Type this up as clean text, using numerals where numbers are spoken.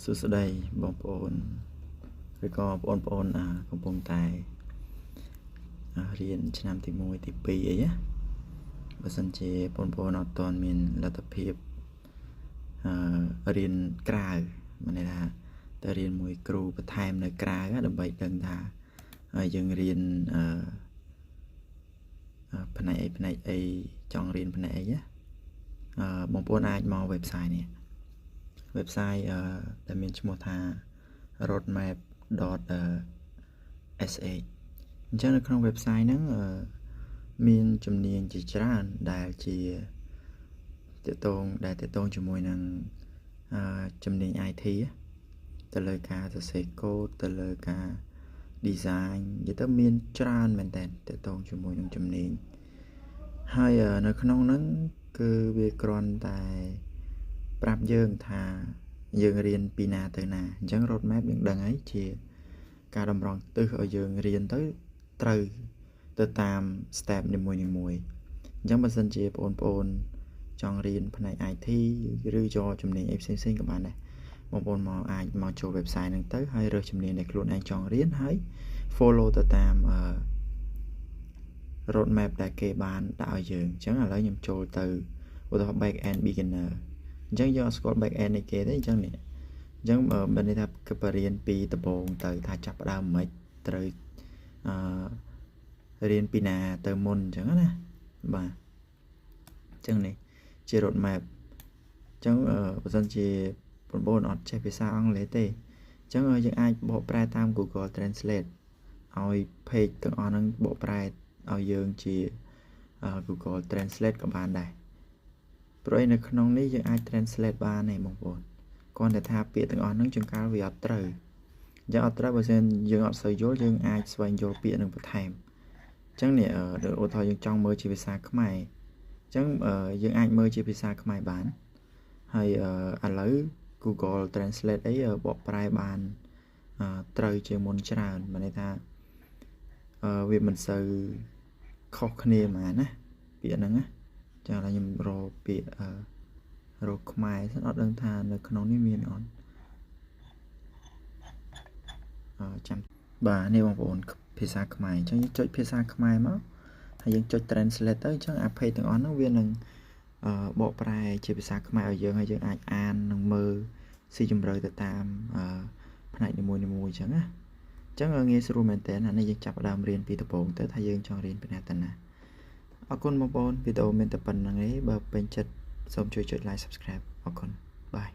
សួស្តីបងប្អូនឬក៏បងប្អូនកំពុងតែរៀនឆ្នាំទី1ទី2អីណាបើសិនជាបងប្អូនអត់ទាន់មានលទ្ធភាពរៀនក្រៅមានន័យថាទៅរៀនមួយគ្រូបន្ថែមនៅក្រៅដើម្បីដឹងថាយើងរៀនផ្នែកអីចង់រៀនផ្នែកអីណាបងប្អូនអាចមក website នេះ website ដែលមានឈ្មោះថា roadmap.sh អញ្ចឹងនៅក្នុង website ហ្នឹងមានជំនាញជាច្រើនដែលជាតកតងជាមួយនឹងជំនាញ IT ទៅលើការសរសេរកូដទៅលើការ design និយាយទៅមានច្រើនមែនតើតកតងជាមួយនឹងជំនាញហើយនៅក្នុងហ្នឹងគឺវាគ្រាន់តែប្រាប់យើងថាយើងរៀនពីណាទៅណាអញ្ចឹង roadmap យើងដឹងហើយជាការតម្រង់ទិសឲ្យយើងរៀនទៅត្រូវទៅតាម step នីមួយៗអញ្ចឹងបើសិនជាបងប្អូនចង់រៀនផ្នែក IT ឬយកជំនាញអីផ្សេងៗក៏បានដែរបងប្អូនអាចមកចូល website ហ្នឹងទៅហើយរើសជំនាញដែលខ្លួនឯងចង់រៀនហើយ follow ទៅតាម roadmap ដែលគេបានដាក់ឲ្យយើងអញ្ចឹងឥឡូវខ្ញុំចូលទៅឧទាហរណ៍ back end beginner អញ្ចឹងយើងអត់ស្គាល់ back end នៃគេទេអញ្ចឹងបើន័យថាគឺបរៀនពីដំបូងទៅថាចាប់ផ្ដើមមិនត្រូវរៀនពីណាទៅមុនអញ្ចឹងណាបាទអញ្ចឹងនេះជា roadmap អញ្ចឹងបើសិនជាបងប្អូនអត់ចេះភាសាអង់គ្លេសទេអញ្ចឹងយើងអាចបកប្រែតាម Google Translate ឲ្យ page ទាំងអស់ហ្នឹងបកប្រែឲ្យយើងជា Google Translate ក៏បានដែរព្រោះឯនៅក្នុងនេះយើងអាច translate បានទេបងប្អូនគ្រាន់តែថាពាក្យទាំងអស់ហ្នឹងជួនកាលវាអត់ត្រូវអញ្ចឹងអត់ត្រូវបើមិនយើងអត់សូវយល់យើងអាចស្វែងយល់ពាក្យនឹងបន្ថែមអញ្ចឹងនេះឧទាហរណ៍យើងចង់មើលជាភាសាខ្មែរអញ្ចឹងយើងអាចមើលជាភាសាខ្មែរបានហើយឥឡូវ Google Translate អីបកប្រែបានត្រូវជាងមុនច្រើនមានន័យថាវាមិនសូវខុសគ្នាហ្មងណាពាក្យហ្នឹងណាចាឥឡូវខ្ញុំរកពាក្យរកខ្មែរសិនអត់ដឹងថានៅក្នុងនេះមានអត់ចាំបាទនេះបងប្អូនភាសាខ្មែរអញ្ចឹងយើងចុចភាសាខ្មែរមកហើយយើងចុច translate ទៅអញ្ចឹងអា page ទាំងអស់ហ្នឹងវានឹងបកប្រែជាភាសាខ្មែរឲ្យយើងហើយយើងអាចអាននិងមើលស៊ីជម្រៅទៅតាមផ្នែកនីមួយៗអញ្ចឹងណាអញ្ចឹងងាយស្រួលមែនតើអានេះយើងចាប់ផ្ដើមរៀនពីដំបូងទៅថាយើងចង់រៀនពីណាទៅណាអរគុណបងប្អូនវីដេអូមានតែប៉ុណ្្នឹងទេបើពេញចិត្តសូមជួយចុច like subscribe អរគុណបាយ